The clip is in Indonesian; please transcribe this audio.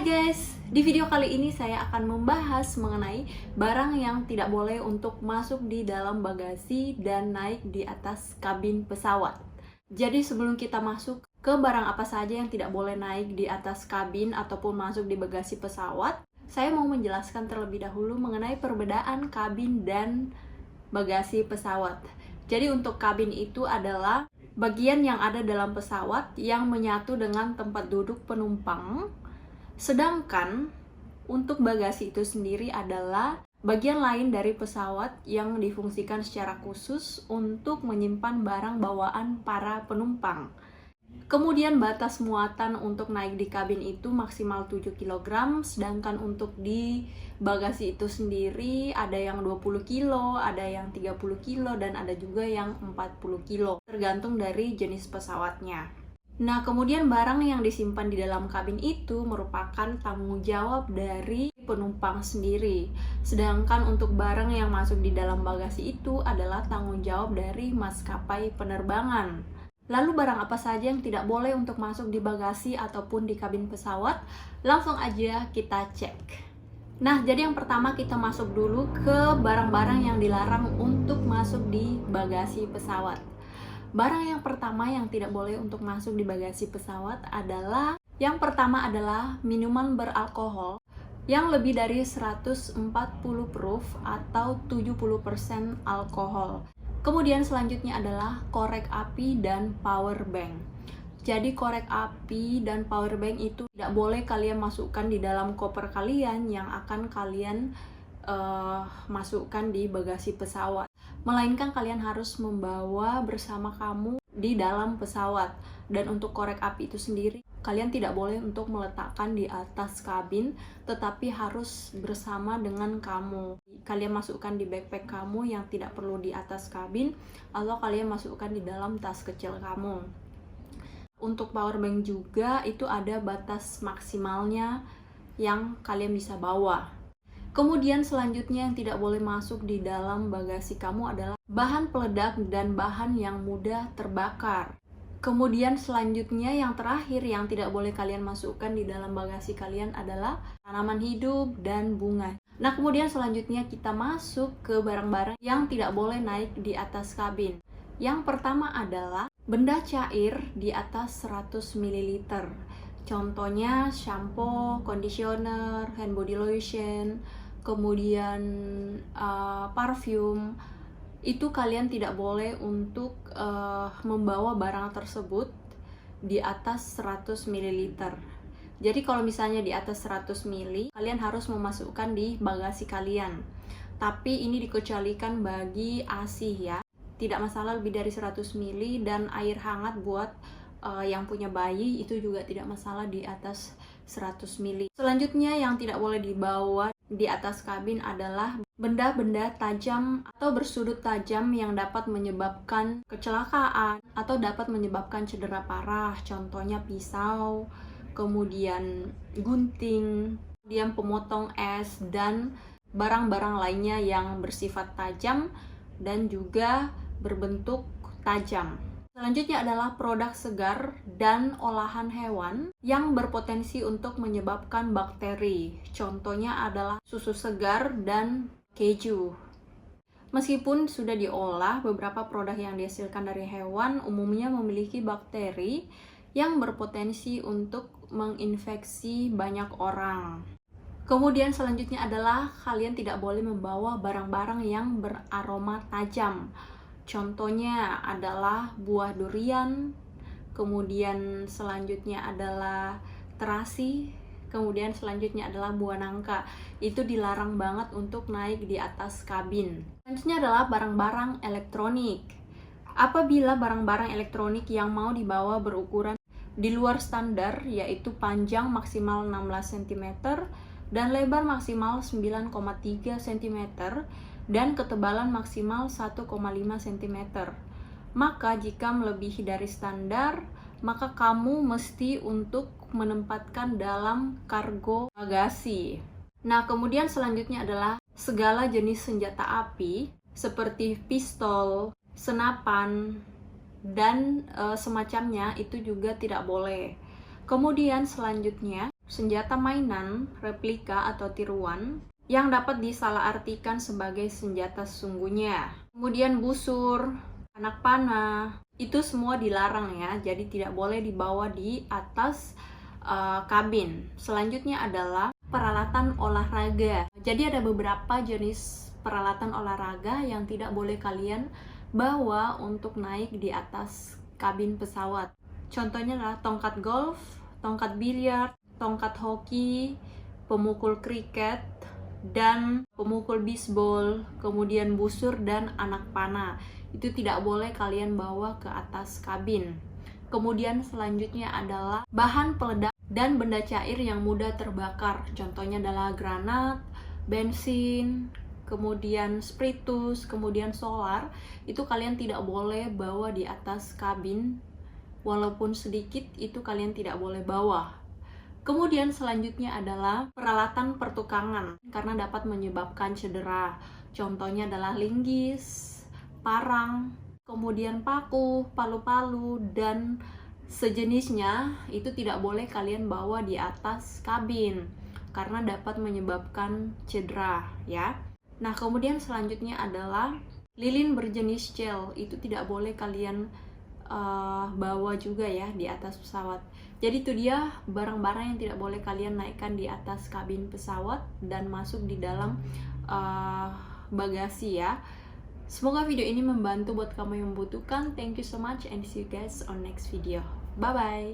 guys, di video kali ini saya akan membahas mengenai barang yang tidak boleh untuk masuk di dalam bagasi dan naik di atas kabin pesawat. Jadi sebelum kita masuk ke barang apa saja yang tidak boleh naik di atas kabin ataupun masuk di bagasi pesawat, saya mau menjelaskan terlebih dahulu mengenai perbedaan kabin dan bagasi pesawat. Jadi untuk kabin itu adalah bagian yang ada dalam pesawat yang menyatu dengan tempat duduk penumpang. Sedangkan untuk bagasi itu sendiri adalah bagian lain dari pesawat yang difungsikan secara khusus untuk menyimpan barang bawaan para penumpang. Kemudian batas muatan untuk naik di kabin itu maksimal 7 kg, sedangkan untuk di bagasi itu sendiri ada yang 20 kg, ada yang 30 kg, dan ada juga yang 40 kg, tergantung dari jenis pesawatnya. Nah, kemudian barang yang disimpan di dalam kabin itu merupakan tanggung jawab dari penumpang sendiri. Sedangkan untuk barang yang masuk di dalam bagasi itu adalah tanggung jawab dari maskapai penerbangan. Lalu barang apa saja yang tidak boleh untuk masuk di bagasi ataupun di kabin pesawat? Langsung aja kita cek. Nah, jadi yang pertama kita masuk dulu ke barang-barang yang dilarang untuk masuk di bagasi pesawat. Barang yang pertama yang tidak boleh untuk masuk di bagasi pesawat adalah yang pertama adalah minuman beralkohol yang lebih dari 140 proof atau 70% alkohol. Kemudian selanjutnya adalah korek api dan power bank. Jadi korek api dan power bank itu tidak boleh kalian masukkan di dalam koper kalian yang akan kalian masukkan di bagasi pesawat, melainkan kalian harus membawa bersama kamu di dalam pesawat. Dan untuk korek api itu sendiri kalian tidak boleh untuk meletakkan di atas kabin, tetapi harus bersama dengan kamu. Kalian masukkan di backpack kamu yang tidak perlu di atas kabin, atau kalian masukkan di dalam tas kecil kamu. Untuk power bank juga itu ada batas maksimalnya yang kalian bisa bawa. Kemudian selanjutnya yang tidak boleh masuk di dalam bagasi kamu adalah bahan peledak dan bahan yang mudah terbakar. Kemudian selanjutnya yang terakhir yang tidak boleh kalian masukkan di dalam bagasi kalian adalah tanaman hidup dan bunga. Nah, kemudian selanjutnya kita masuk ke barang-barang yang tidak boleh naik di atas kabin. Yang pertama adalah benda cair di atas 100 ml. Contohnya shampoo, conditioner, hand body lotion, kemudian parfum. Itu kalian tidak boleh untuk membawa barang tersebut di atas 100 ml. Jadi kalau misalnya di atas 100 ml, kalian harus memasukkan di bagasi kalian. Tapi ini dikecualikan bagi ASI ya. Tidak masalah lebih dari 100 ml, dan air hangat buat yang punya bayi itu juga tidak masalah di atas 100 ml. Selanjutnya yang tidak boleh dibawa di atas kabin adalah benda-benda tajam atau bersudut tajam yang dapat menyebabkan kecelakaan atau dapat menyebabkan cedera parah. Contohnya pisau, kemudian gunting, kemudian pemotong es, dan barang-barang lainnya yang bersifat tajam dan juga berbentuk tajam. Selanjutnya adalah produk segar dan olahan hewan yang berpotensi untuk menyebabkan bakteri. Contohnya adalah susu segar dan keju. Meskipun sudah diolah, beberapa produk yang dihasilkan dari hewan umumnya memiliki bakteri yang berpotensi untuk menginfeksi banyak orang. Kemudian selanjutnya adalah kalian tidak boleh membawa barang-barang yang beraroma tajam. Contohnya adalah buah durian, kemudian selanjutnya adalah terasi, kemudian selanjutnya adalah buah nangka. Itu dilarang banget untuk naik di atas kabin. Selanjutnya adalah barang-barang elektronik. Apabila barang-barang elektronik yang mau dibawa berukuran di luar standar, yaitu panjang maksimal 16 cm dan lebar maksimal 9,3 cm, dan ketebalan maksimal 1,5 cm. Maka jika melebihi dari standar, maka kamu mesti untuk menempatkan dalam kargo bagasi. Nah, kemudian selanjutnya adalah segala jenis senjata api seperti pistol, senapan, dan semacamnya itu juga tidak boleh. Kemudian selanjutnya senjata mainan, replika atau tiruan yang dapat disalahartikan sebagai senjata sesungguhnya. Kemudian busur, anak panah, itu semua dilarang ya, jadi tidak boleh dibawa di atas kabin. Selanjutnya adalah peralatan olahraga. Jadi ada beberapa jenis peralatan olahraga yang tidak boleh kalian bawa untuk naik di atas kabin pesawat. Contohnya adalah tongkat golf, tongkat biliar, tongkat hoki, pemukul kriket, dan pemukul bisbol, kemudian busur dan anak panah. Itu tidak boleh kalian bawa ke atas kabin. Kemudian selanjutnya adalah bahan peledak dan benda cair yang mudah terbakar. Contohnya adalah granat, bensin, kemudian spiritus, kemudian solar. Itu kalian tidak boleh bawa di atas kabin. Walaupun sedikit, itu kalian tidak boleh bawa. Kemudian selanjutnya adalah peralatan pertukangan karena dapat menyebabkan cedera. Contohnya adalah linggis, parang, kemudian paku, palu-palu, dan sejenisnya. Itu tidak boleh kalian bawa di atas kabin karena dapat menyebabkan cedera ya. Nah, kemudian selanjutnya adalah lilin berjenis gel. Itu tidak boleh kalian bawa juga ya di atas pesawat. Jadi itu dia barang-barang yang tidak boleh kalian naikkan di atas kabin pesawat dan masuk di dalam bagasi ya. Semoga video ini membantu buat kamu yang membutuhkan. Thank you so much and see you guys on next video. Bye bye.